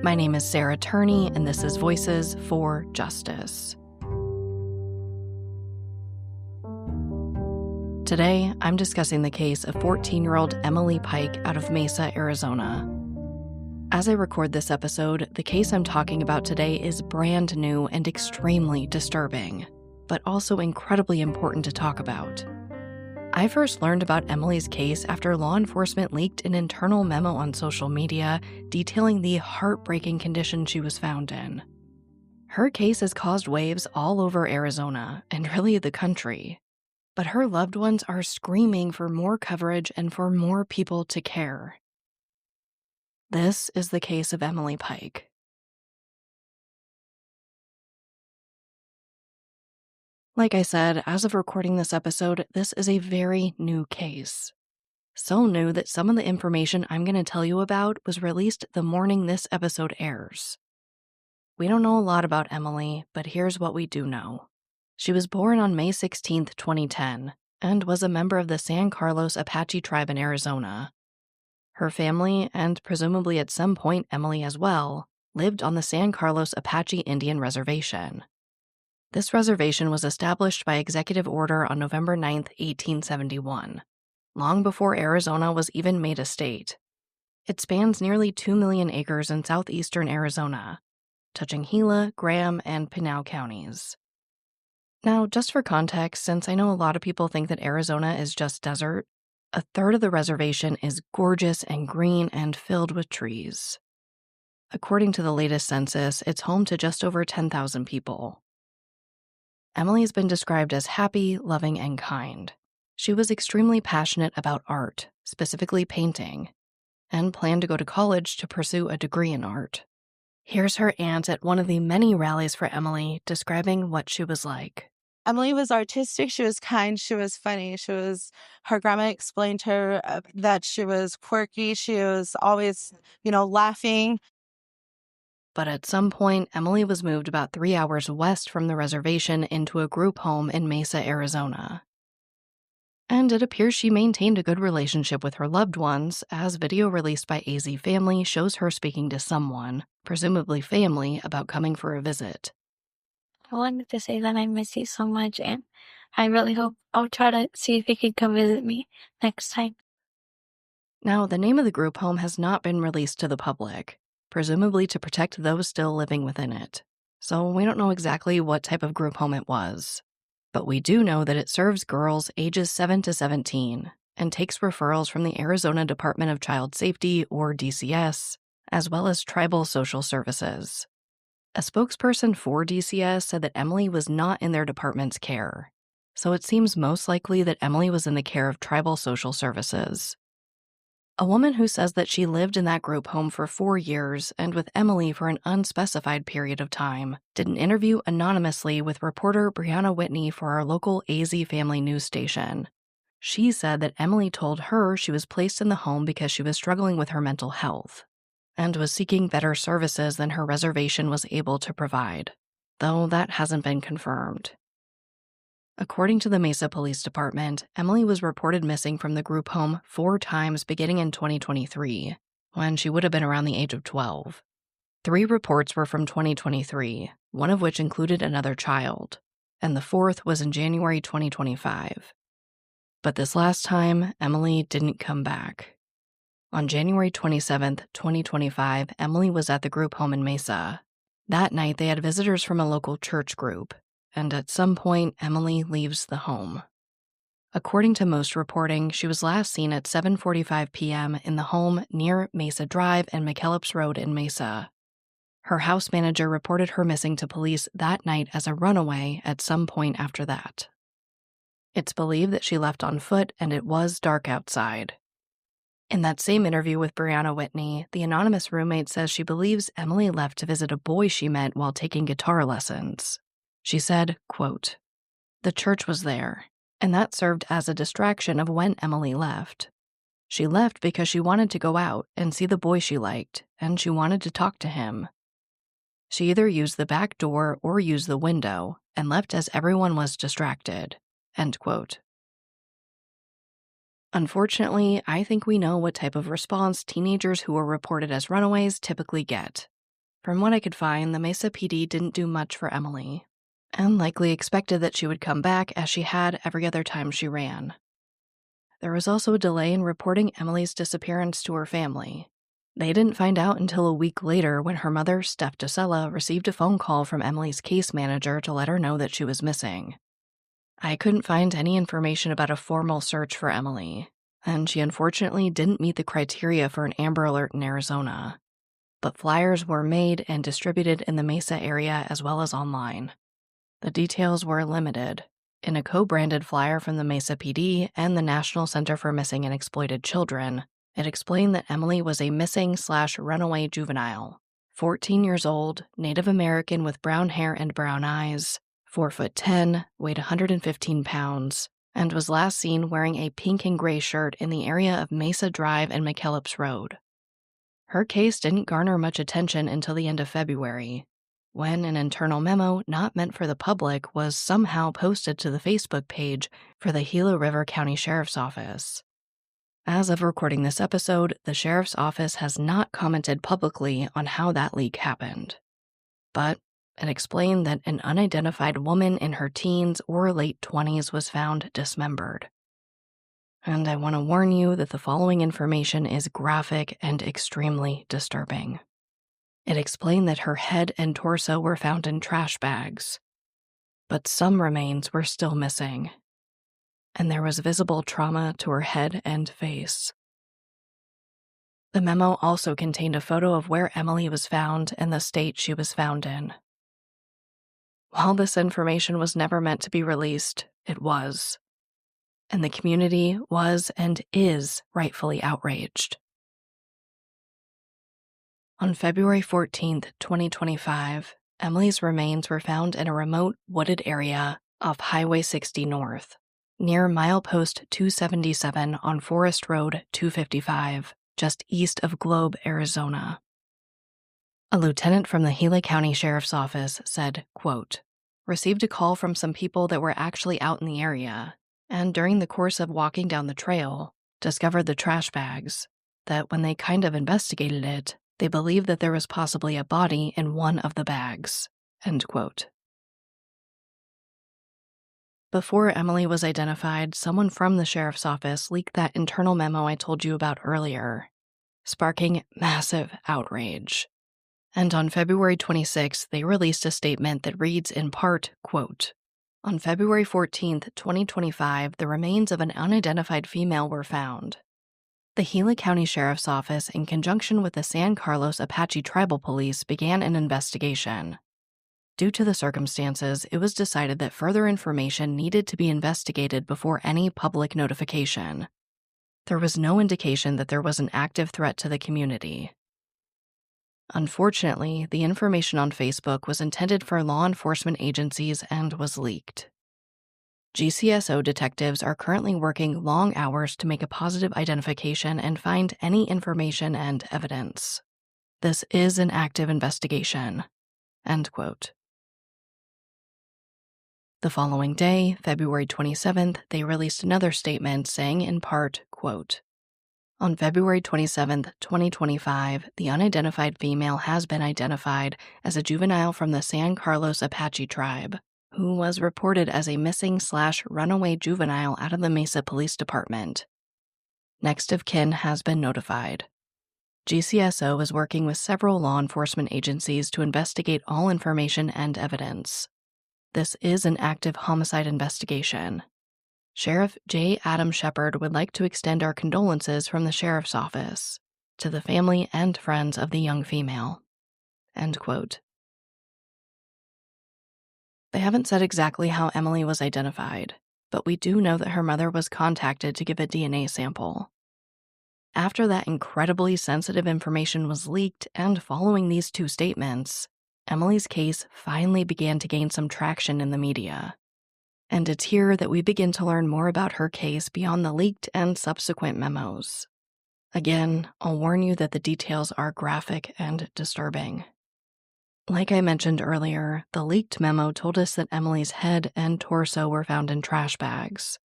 My name is Sarah Turney, and this is Voices for Justice. Today, I'm discussing the case of 14-year-old Emily Pike out of Mesa, Arizona. As I record this episode, the case I'm talking about today is brand new and extremely disturbing, but also incredibly important to talk about. I first learned about Emily's case after law enforcement leaked an internal memo on social media detailing the heartbreaking condition she was found in. Her case has caused waves all over Arizona and really the country, but her loved ones are screaming for more coverage and for more people to care. This is the case of Emily Pike. Like I said, as of recording this episode, this is a very new case. So new that some of the information I'm going to tell you about was released the morning this episode airs. We don't know a lot about Emily, but here's what we do know. She was born on May 16, 2010, and was a member of the San Carlos Apache Tribe in Arizona. Her family, and presumably at some point Emily as well, lived on the San Carlos Apache Indian Reservation. This reservation was established by executive order on November 9, 1871, long before Arizona was even made a state. It spans nearly 2 million acres in southeastern Arizona, touching Gila, Graham, and Pinal counties. Now, just for context, since I know a lot of people think that Arizona is just desert, a third of the reservation is gorgeous and green and filled with trees. According to the latest census, it's home to just over 10,000 people. Emily has been described as happy, loving, and kind. She was extremely passionate about art, specifically painting, and planned to go to college to pursue a degree in art. Here's her aunt at one of the many rallies for Emily describing what she was like. Emily was artistic, she was kind, she was funny, her grandma explained to her that she was quirky, she was always, laughing. But at some point, Emily was moved about 3 hours west from the reservation into a group home in Mesa, Arizona. And it appears she maintained a good relationship with her loved ones, as video released by AZ Family shows her speaking to someone, presumably family, about coming for a visit. I wanted to say that I miss you so much, and I really hope I'll try to see if you can come visit me next time. Now, the name of the group home has not been released to the public, presumably to protect those still living within it. So we don't know exactly what type of group home it was. But we do know that it serves girls ages 7 to 17 and takes referrals from the Arizona Department of Child Safety, or DCS, as well as Tribal Social Services. A spokesperson for DCS said that Emily was not in their department's care, so it seems most likely that Emily was in the care of Tribal Social Services. A woman who says that she lived in that group home for 4 years and with Emily for an unspecified period of time did an interview anonymously with reporter Brianna Whitney for our local AZ Family news station. She said that Emily told her she was placed in the home because she was struggling with her mental health and was seeking better services than her reservation was able to provide, though that hasn't been confirmed. According to the Mesa Police Department, Emily was reported missing from the group home 4 times beginning in 2023, when she would have been around the age of 12. 3 reports were from 2023, one of which included another child, and the 4th was in January 2025. But this last time, Emily didn't come back. On January 27, 2025, Emily was at the group home in Mesa. That night, they had visitors from a local church group, and at some point, Emily leaves the home. According to most reporting, she was last seen at 7:45 p.m. in the home near Mesa Drive and McKellips Road in Mesa. Her house manager reported her missing to police that night as a runaway at some point after that. It's believed that she left on foot and it was dark outside. In that same interview with Brianna Whitney, the anonymous roommate says she believes Emily left to visit a boy she met while taking guitar lessons. She said, quote, "The church was there, and that served as a distraction of when Emily left. She left because she wanted to go out and see the boy she liked, and she wanted to talk to him. She either used the back door or used the window and left as everyone was distracted." End quote. Unfortunately, I think we know what type of response teenagers who are reported as runaways typically get. From what I could find, the Mesa PD didn't do much for Emily, and likely expected that she would come back as she had every other time she ran. There was also a delay in reporting Emily's disappearance to her family. They didn't find out until a week later when her mother, Steph DeSella, received a phone call from Emily's case manager to let her know that she was missing. I couldn't find any information about a formal search for Emily, and she unfortunately didn't meet the criteria for an Amber Alert in Arizona. But flyers were made and distributed in the Mesa area as well as online. The details were limited. In a co-branded flyer from the Mesa PD and the National Center for Missing and Exploited Children, it explained that Emily was a missing/runaway juvenile, 14 years old, Native American with brown hair and brown eyes, 4'10", weighed 115 pounds, and was last seen wearing a pink and gray shirt in the area of Mesa Drive and McKellips Road. Her case didn't garner much attention until the end of February, when an internal memo not meant for the public was somehow posted to the Facebook page for the Gila River County Sheriff's Office. As of recording this episode, the Sheriff's Office has not commented publicly on how that leak happened. But it explained that an unidentified woman in her teens or late 20s was found dismembered. And I want to warn you that the following information is graphic and extremely disturbing. It explained that her head and torso were found in trash bags, but some remains were still missing, and there was visible trauma to her head and face. The memo also contained a photo of where Emily was found and the state she was found in. While this information was never meant to be released, it was. And the community was and is rightfully outraged. On February 14, 2025, Emily's remains were found in a remote wooded area off Highway 60 North, near Milepost 277 on Forest Road 255, just east of Globe, Arizona. A lieutenant from the Gila County Sheriff's Office said, quote, "Received a call from some people that were actually out in the area, and during the course of walking down the trail, discovered the trash bags, that when they kind of investigated it, they believed that there was possibly a body in one of the bags." End quote. Before Emily was identified, someone from the sheriff's office leaked that internal memo I told you about earlier, sparking massive outrage. And on February 26th, they released a statement that reads in part, quote, "On February 14th, 2025, the remains of an unidentified female were found. The Gila County Sheriff's Office, in conjunction with the San Carlos Apache Tribal Police, began an investigation. Due to the circumstances, it was decided that further information needed to be investigated before any public notification. There was no indication that there was an active threat to the community. Unfortunately, the information on Facebook was intended for law enforcement agencies and was leaked. GCSO detectives are currently working long hours to make a positive identification and find any information and evidence. This is an active investigation." End quote. The following day, February 27th, they released another statement saying in part, quote, "On February 27th, 2025, the unidentified female has been identified as a juvenile from the San Carlos Apache Tribe, who was reported as a missing/runaway juvenile out of the Mesa Police Department. Next of kin has been notified. GCSO is working with several law enforcement agencies to investigate all information and evidence. This is an active homicide investigation. Sheriff J. Adam Shepard would like to extend our condolences from the Sheriff's Office to the family and friends of the young female." End quote. They haven't said exactly how Emily was identified, but we do know that her mother was contacted to give a DNA sample. After that incredibly sensitive information was leaked and following these two statements, Emily's case finally began to gain some traction in the media. And it's here that we begin to learn more about her case beyond the leaked and subsequent memos. Again, I'll warn you that the details are graphic and disturbing. Like I mentioned earlier, the leaked memo told us that Emily's head and torso were found in trash bags,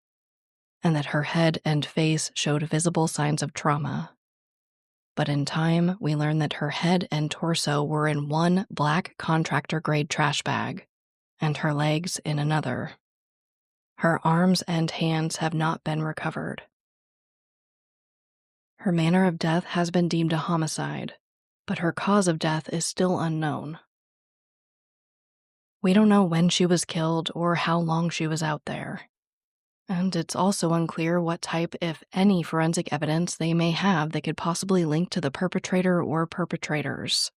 and that her head and face showed visible signs of trauma. But in time, we learned that her head and torso were in one black contractor-grade trash bag, and her legs in another. Her arms and hands have not been recovered. Her manner of death has been deemed a homicide, but her cause of death is still unknown. We don't know when she was killed or how long she was out there. And it's also unclear what type, if any, forensic evidence they may have that could possibly link to the perpetrator or perpetrators.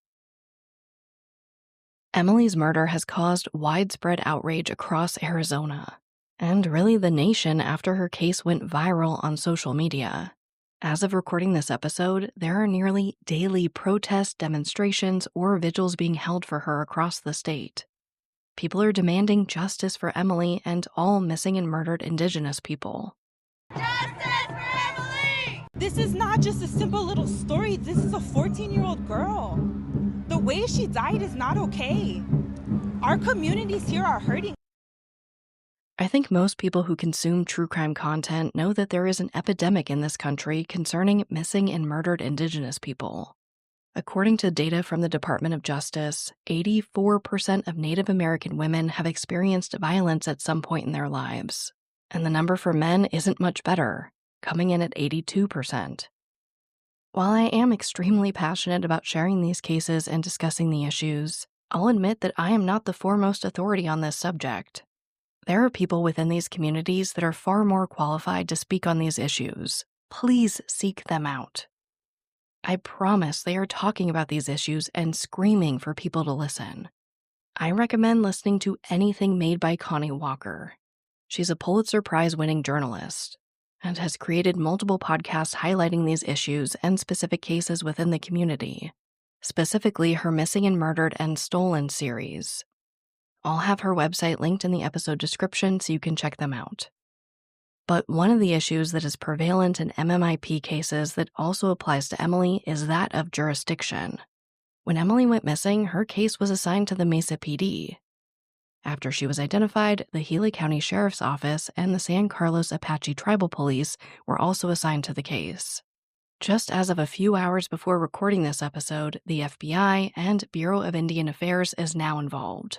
Emily's murder has caused widespread outrage across Arizona, and really the nation after her case went viral on social media. As of recording this episode, there are nearly daily protests, demonstrations, or vigils being held for her across the state. People are demanding justice for Emily and all missing and murdered indigenous people. Justice for Emily! This is not just a simple little story. This is a 14-year-old girl. The way she died is not okay. Our communities here are hurting. I think most people who consume true crime content know that there is an epidemic in this country concerning missing and murdered indigenous people. According to data from the Department of Justice, 84% of Native American women have experienced violence at some point in their lives, and the number for men isn't much better, coming in at 82%. While I am extremely passionate about sharing these cases and discussing the issues, I'll admit that I am not the foremost authority on this subject. There are people within these communities that are far more qualified to speak on these issues. Please seek them out. I promise they are talking about these issues and screaming for people to listen. I recommend listening to anything made by Connie Walker. She's a Pulitzer Prize-winning journalist and has created multiple podcasts highlighting these issues and specific cases within the community, specifically her Missing and Murdered and Stolen series. I'll have her website linked in the episode description so you can check them out. But one of the issues that is prevalent in MMIP cases that also applies to Emily is that of jurisdiction. When Emily went missing, her case was assigned to the Mesa PD. After she was identified, the Gila County Sheriff's Office and the San Carlos Apache Tribal Police were also assigned to the case. Just as of a few hours before recording this episode, the FBI and Bureau of Indian Affairs is now involved.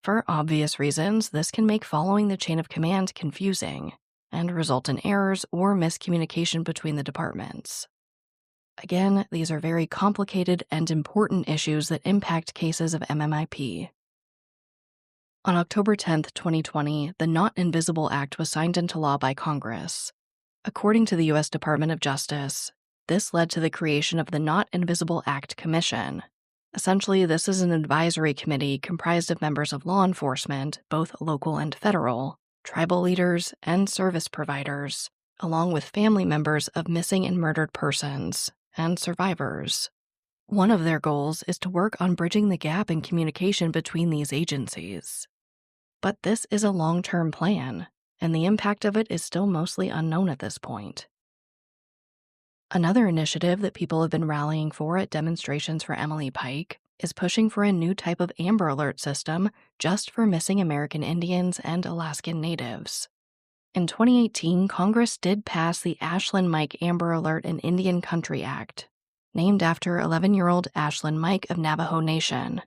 For obvious reasons, this can make following the chain of command confusing and result in errors or miscommunication between the departments. Again, these are very complicated and important issues that impact cases of MMIP. On October 10, 2020, the Not Invisible Act was signed into law by Congress. According to the U.S. Department of Justice, this led to the creation of the Not Invisible Act Commission. Essentially, this is an advisory committee comprised of members of law enforcement, both local and federal, tribal leaders, and service providers, along with family members of missing and murdered persons and survivors. One of their goals is to work on bridging the gap in communication between these agencies. But this is a long-term plan, and the impact of it is still mostly unknown at this point. Another initiative that people have been rallying for at demonstrations for Emily Pike is pushing for a new type of Amber Alert system just for missing American Indians and Alaskan Natives. In 2018, Congress did pass the Ashland Mike Amber Alert in Indian Country Act, named after 11-year-old Ashland Mike of Navajo Nation.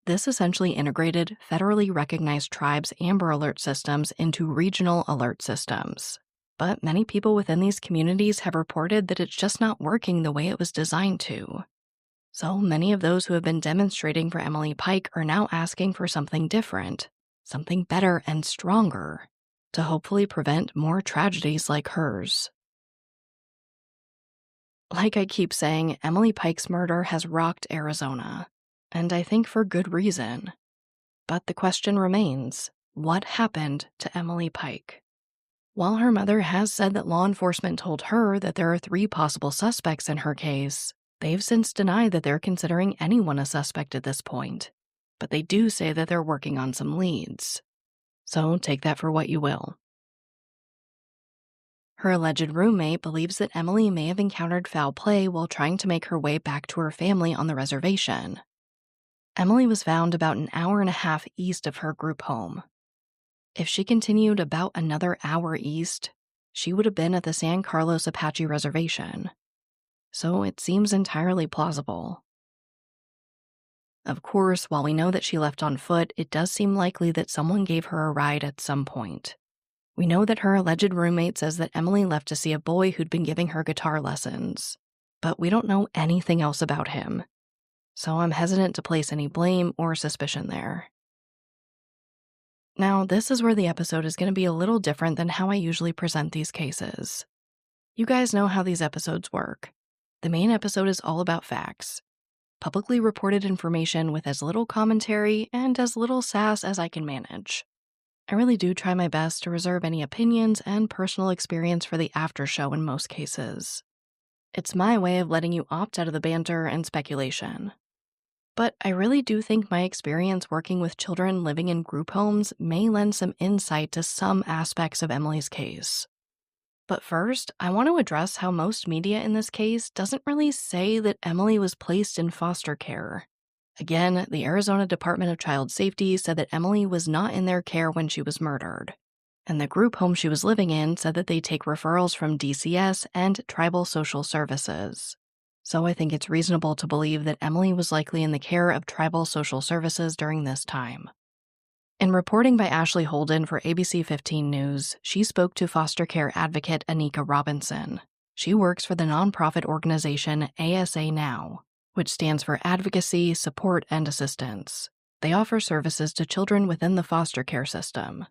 This essentially integrated federally recognized tribes' Amber Alert systems into regional alert systems. But many people within these communities have reported that it's just not working the way it was designed to. So many of those who have been demonstrating for Emily Pike are now asking for something different, something better and stronger, to hopefully prevent more tragedies like hers. Like I keep saying, Emily Pike's murder has rocked Arizona, and I think for good reason. But the question remains, what happened to Emily Pike? While her mother has said that law enforcement told her that there are 3 possible suspects in her case, they've since denied that they're considering anyone a suspect at this point. But they do say that they're working on some leads. So take that for what you will. Her alleged roommate believes that Emily may have encountered foul play while trying to make her way back to her family on the reservation. Emily was found about an hour and a half east of her group home. If she continued about another hour east, she would have been at the San Carlos Apache Reservation. so it seems entirely plausible. Of course, while we know that she left on foot, it does seem likely that someone gave her a ride at some point. We know that her alleged roommate says that Emily left to see a boy who'd been giving her guitar lessons, but we don't know anything else about him, so I'm hesitant to place any blame or suspicion there. Now, this is where the episode is going to be a little different than how I usually present these cases. You guys know how these episodes work. The main episode is all about facts, publicly reported information with as little commentary and as little sass as I can manage. I really do try my best to reserve any opinions and personal experience for the after show in most cases. It's my way of letting you opt out of the banter and speculation. But I really do think my experience working with children living in group homes may lend some insight to some aspects of Emily's case. But first, I want to address how most media in this case doesn't really say that Emily was placed in foster care. Again, the Arizona Department of Child Safety said that Emily was not in their care when she was murdered. And the group home she was living in said that they take referrals from DCS and Tribal Social Services. So I think it's reasonable to believe that Emily was likely in the care of Tribal Social Services during this time. In reporting by Ashley Holden for ABC 15 News, she spoke to foster care advocate Anika Robinson. She works for the nonprofit organization ASA Now, which stands for Advocacy, Support, and Assistance. They offer services to children within the foster care system.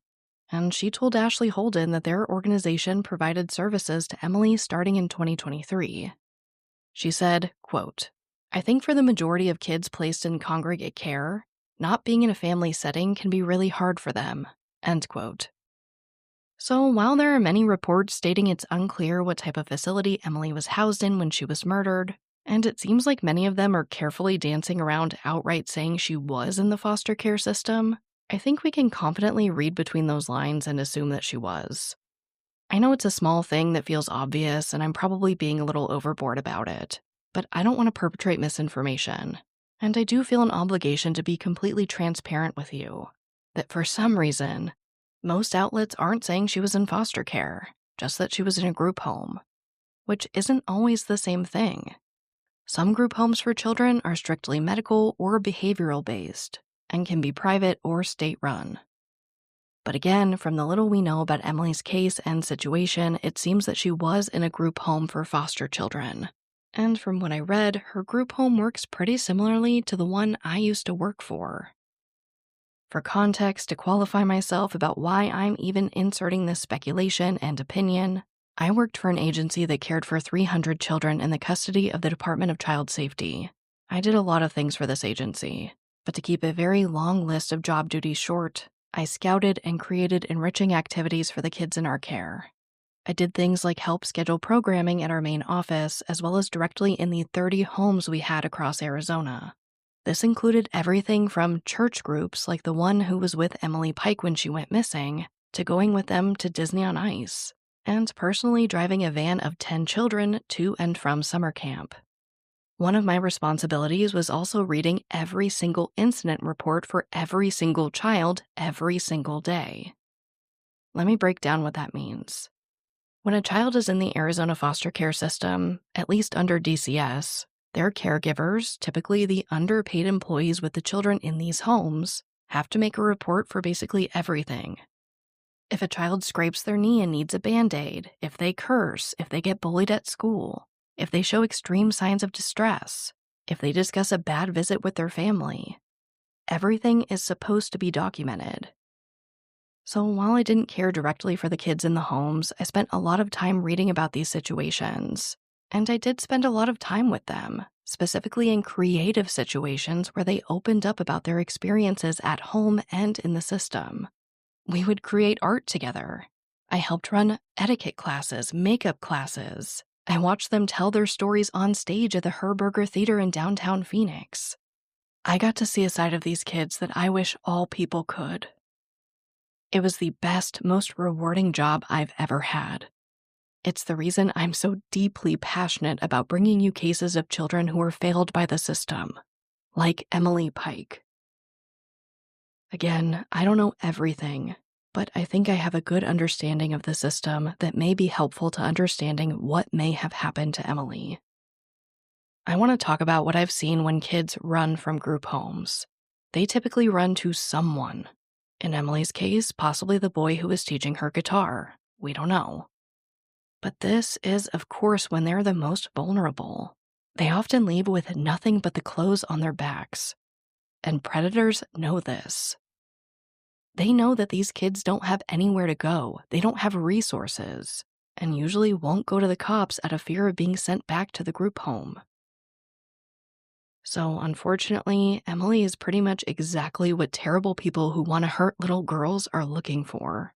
And she told Ashley Holden that their organization provided services to Emily starting in 2023. She said, quote, "I think for the majority of kids placed in congregate care, not being in a family setting can be really hard for them," end quote. So while there are many reports stating it's unclear what type of facility Emily was housed in when she was murdered, and it seems like many of them are carefully dancing around outright saying she was in the foster care system, I think we can confidently read between those lines and assume that she was. I know it's a small thing that feels obvious, and I'm probably being a little overboard about it, but I don't want to perpetrate misinformation. And I do feel an obligation to be completely transparent with you, that for some reason, most outlets aren't saying she was in foster care, just that she was in a group home, which isn't always the same thing. Some group homes for children are strictly medical or behavioral based and can be private or state-run. But again, from the little we know about Emily's case and situation, it seems that she was in a group home for foster children. And from what I read, her group home works pretty similarly to the one I used to work for. For context, to qualify myself about why I'm even inserting this speculation and opinion, I worked for an agency that cared for 300 children in the custody of the Department of Child Safety. I did a lot of things for this agency, but to keep a very long list of job duties short, I scouted and created enriching activities for the kids in our care. I did things like help schedule programming at our main office, as well as directly in the 30 homes we had across Arizona. This included everything from church groups like the one who was with Emily Pike when she went missing, to going with them to Disney on Ice, and personally driving a van of 10 children to and from summer camp. One of my responsibilities was also reading every single incident report for every single child every single day. Let me break down what that means. When a child is in the Arizona foster care system, at least under DCS, their caregivers, typically the underpaid employees with the children in these homes, have to make a report for basically everything. If a child scrapes their knee and needs a Band-Aid, if they curse, if they get bullied at school, if they show extreme signs of distress, if they discuss a bad visit with their family, everything is supposed to be documented. So while I didn't care directly for the kids in the homes, I spent a lot of time reading about these situations. And I did spend a lot of time with them, specifically in creative situations where they opened up about their experiences at home and in the system. We would create art together. I helped run etiquette classes, makeup classes. I watched them tell their stories on stage at the Herberger Theater in downtown Phoenix. I got to see a side of these kids that I wish all people could. It was the best, most rewarding job I've ever had. It's the reason I'm so deeply passionate about bringing you cases of children who were failed by the system, like Emily Pike. Again, I don't know everything, but I think I have a good understanding of the system that may be helpful to understanding what may have happened to Emily. I want to talk about what I've seen when kids run from group homes. They typically run to someone. In Emily's case, possibly the boy who was teaching her guitar. We don't know. But this is, of course, when they're the most vulnerable. They often leave with nothing but the clothes on their backs. And predators know this. They know that these kids don't have anywhere to go, they don't have resources, and usually won't go to the cops out of fear of being sent back to the group home. So, unfortunately, Emily is pretty much exactly what terrible people who want to hurt little girls are looking for.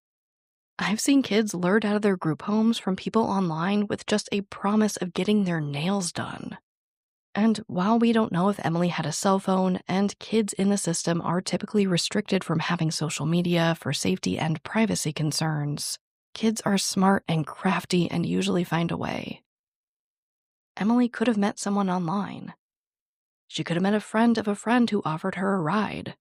I've seen kids lured out of their group homes from people online with just a promise of getting their nails done. And while we don't know if Emily had a cell phone, and kids in the system are typically restricted from having social media for safety and privacy concerns, kids are smart and crafty and usually find a way. Emily could have met someone online. She could have met a friend of a friend who offered her a ride.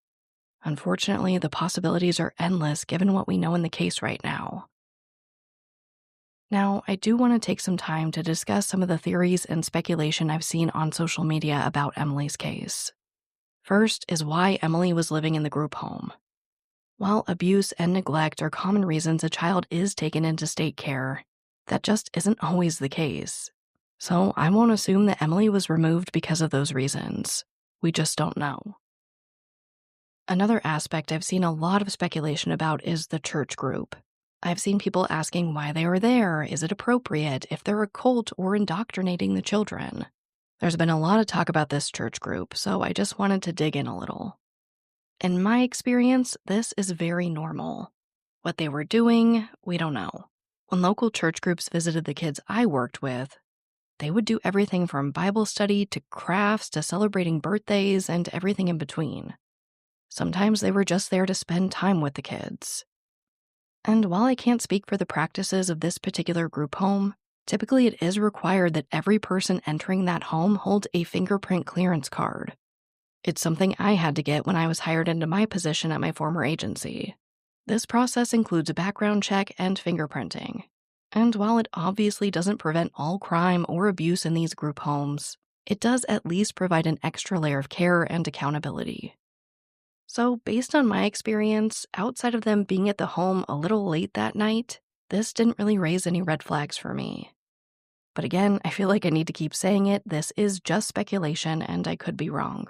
Unfortunately, the possibilities are endless given what we know in the case right now. Now, I do want to take some time to discuss some of the theories and speculation I've seen on social media about Emily's case. First is why Emily was living in the group home. While abuse and neglect are common reasons a child is taken into state care, that just isn't always the case. So I won't assume that Emily was removed because of those reasons. We just don't know. Another aspect I've seen a lot of speculation about is the church group. I've seen people asking why they are there, is it appropriate, if they're a cult or indoctrinating the children. There's been a lot of talk about this church group, so I just wanted to dig in a little. In my experience, this is very normal. What they were doing, we don't know. When local church groups visited the kids I worked with, they would do everything from Bible study to crafts to celebrating birthdays and everything in between. Sometimes they were just there to spend time with the kids. And while I can't speak for the practices of this particular group home, typically it is required that every person entering that home hold a fingerprint clearance card. It's something I had to get when I was hired into my position at my former agency. This process includes a background check and fingerprinting. And while it obviously doesn't prevent all crime or abuse in these group homes, it does at least provide an extra layer of care and accountability. So based on my experience, outside of them being at the home a little late that night, this didn't really raise any red flags for me. But again, I feel like I need to keep saying it, this is just speculation and I could be wrong.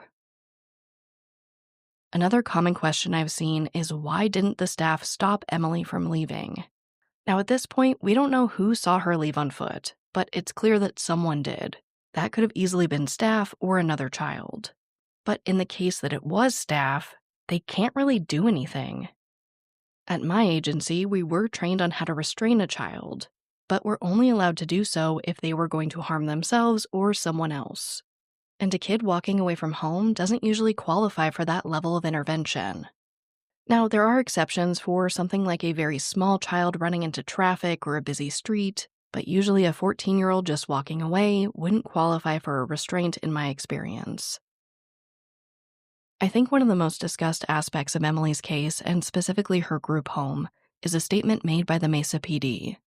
Another common question I've seen is why didn't the staff stop Emily from leaving? Now at this point, we don't know who saw her leave on foot, but it's clear that someone did. That could have easily been staff or another child. But in the case that it was staff, they can't really do anything. At my agency, we were trained on how to restrain a child, but we're only allowed to do so if they were going to harm themselves or someone else. And a kid walking away from home doesn't usually qualify for that level of intervention. Now, there are exceptions for something like a very small child running into traffic or a busy street, but usually a 14-year-old just walking away wouldn't qualify for a restraint in my experience. I think one of the most discussed aspects of Emily's case, and specifically her group home, is a statement made by the Mesa PD.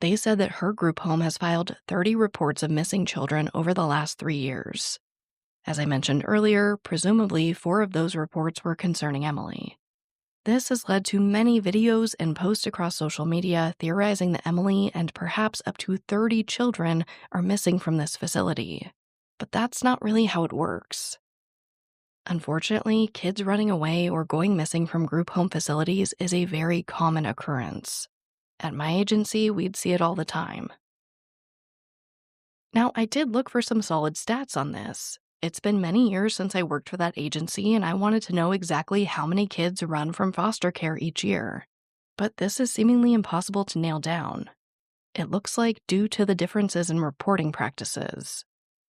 They said that her group home has filed 30 reports of missing children over the last 3 years. As I mentioned earlier, presumably 4 of those reports were concerning Emily. This has led to many videos and posts across social media theorizing that Emily and perhaps up to 30 children are missing from this facility. But that's not really how it works. Unfortunately, kids running away or going missing from group home facilities is a very common occurrence. At my agency, we'd see it all the time. Now, I did look for some solid stats on this. It's been many years since I worked for that agency, and I wanted to know exactly how many kids run from foster care each year. But this is seemingly impossible to nail down. It looks like due to the differences in reporting practices.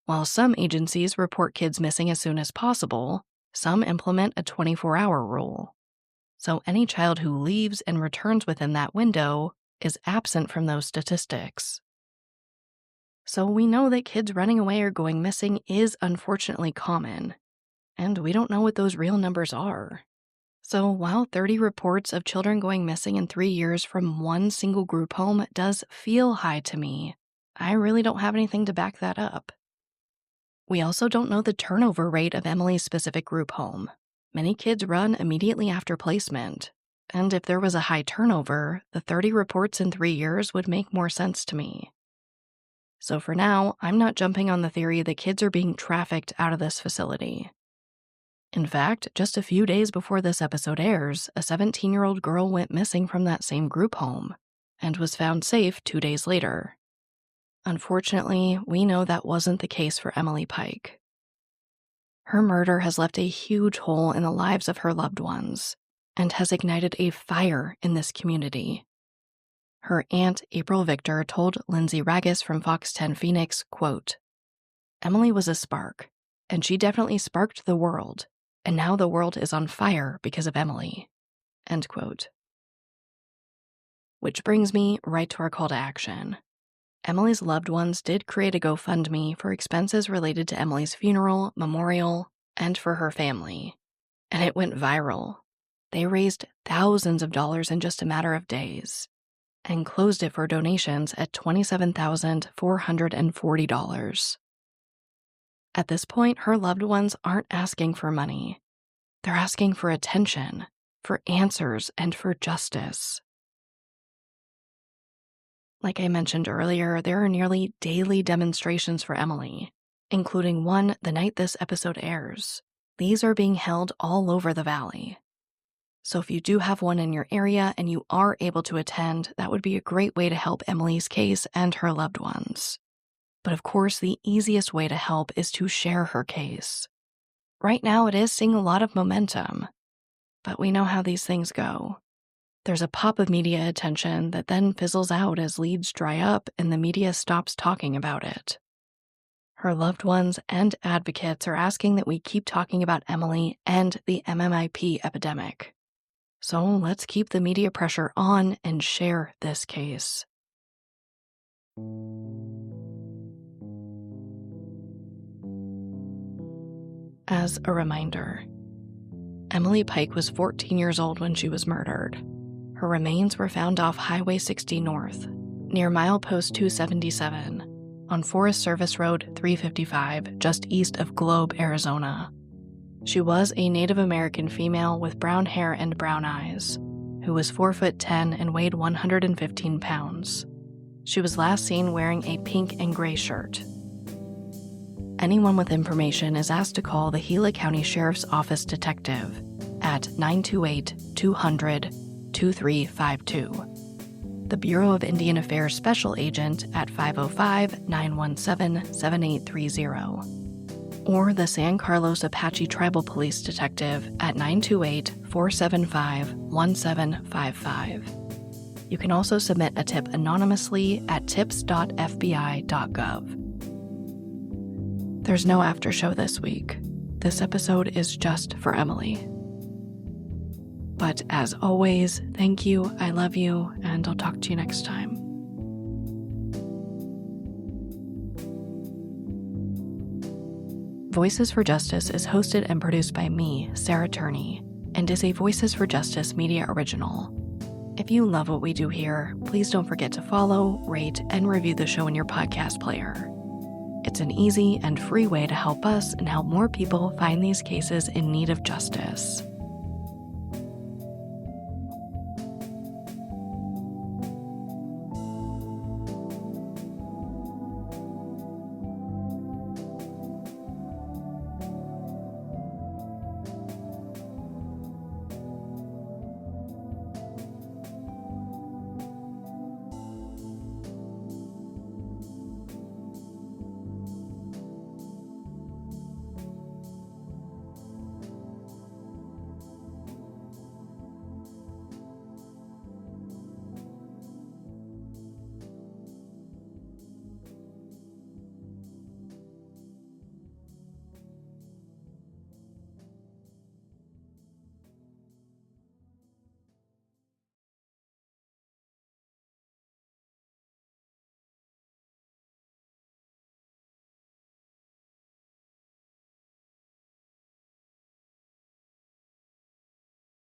While some agencies report kids missing as soon as possible, some implement a 24-hour rule. So any child who leaves and returns within that window is absent from those statistics. So we know that kids running away or going missing is unfortunately common, and we don't know what those real numbers are. So while 30 reports of children going missing in 3 years from one single group home does feel high to me, I really don't have anything to back that up. We also don't know the turnover rate of Emily's specific group home. Many kids run immediately after placement, and if there was a high turnover, the 30 reports in 3 years would make more sense to me. So for now, I'm not jumping on the theory that kids are being trafficked out of this facility. In fact, just a few days before this episode airs, a 17-year-old girl went missing from that same group home and was found safe 2 days later. Unfortunately, we know that wasn't the case for Emily Pike. Her murder has left a huge hole in the lives of her loved ones and has ignited a fire in this community. Her aunt, April Victor, told Lindsay Ragus from Fox 10 Phoenix, quote, "Emily was a spark, and she definitely sparked the world, and now the world is on fire because of Emily." End quote. Which brings me right to our call to action. Emily's loved ones did create a GoFundMe for expenses related to Emily's funeral, memorial, and for her family. And it went viral. They raised thousands of dollars in just a matter of days and closed it for donations at $27,440. At this point, her loved ones aren't asking for money. They're asking for attention, for answers, and for justice. Like I mentioned earlier, there are nearly daily demonstrations for Emily, including one the night this episode airs. These are being held all over the valley. So if you do have one in your area and you are able to attend, that would be a great way to help Emily's case and her loved ones. But of course, the easiest way to help is to share her case. Right now, it is seeing a lot of momentum, but we know how these things go. There's a pop of media attention that then fizzles out as leads dry up and the media stops talking about it. Her loved ones and advocates are asking that we keep talking about Emily and the MMIP epidemic. So let's keep the media pressure on and share this case. As a reminder, Emily Pike was 14 years old when she was murdered. Her remains were found off Highway 60 North, near Milepost 277, on Forest Service Road 355, just east of Globe, Arizona. She was a Native American female with brown hair and brown eyes, who was 4'10" and weighed 115 pounds. She was last seen wearing a pink and gray shirt. Anyone with information is asked to call the Gila County Sheriff's Office detective at 928-200-2352, the Bureau of Indian Affairs Special Agent at 505-917-7830, or the San Carlos Apache Tribal Police Detective at 928-475-1755. You can also submit a tip anonymously at Tips.FBI.GOV. There's no after show this week. This episode is just for Emily. But as always, thank you, I love you, and I'll talk to you next time. Voices for Justice is hosted and produced by me, Sarah Turney, and is a Voices for Justice media original. If you love what we do here, please don't forget to follow, rate, and review the show in your podcast player. It's an easy and free way to help us and help more people find these cases in need of justice.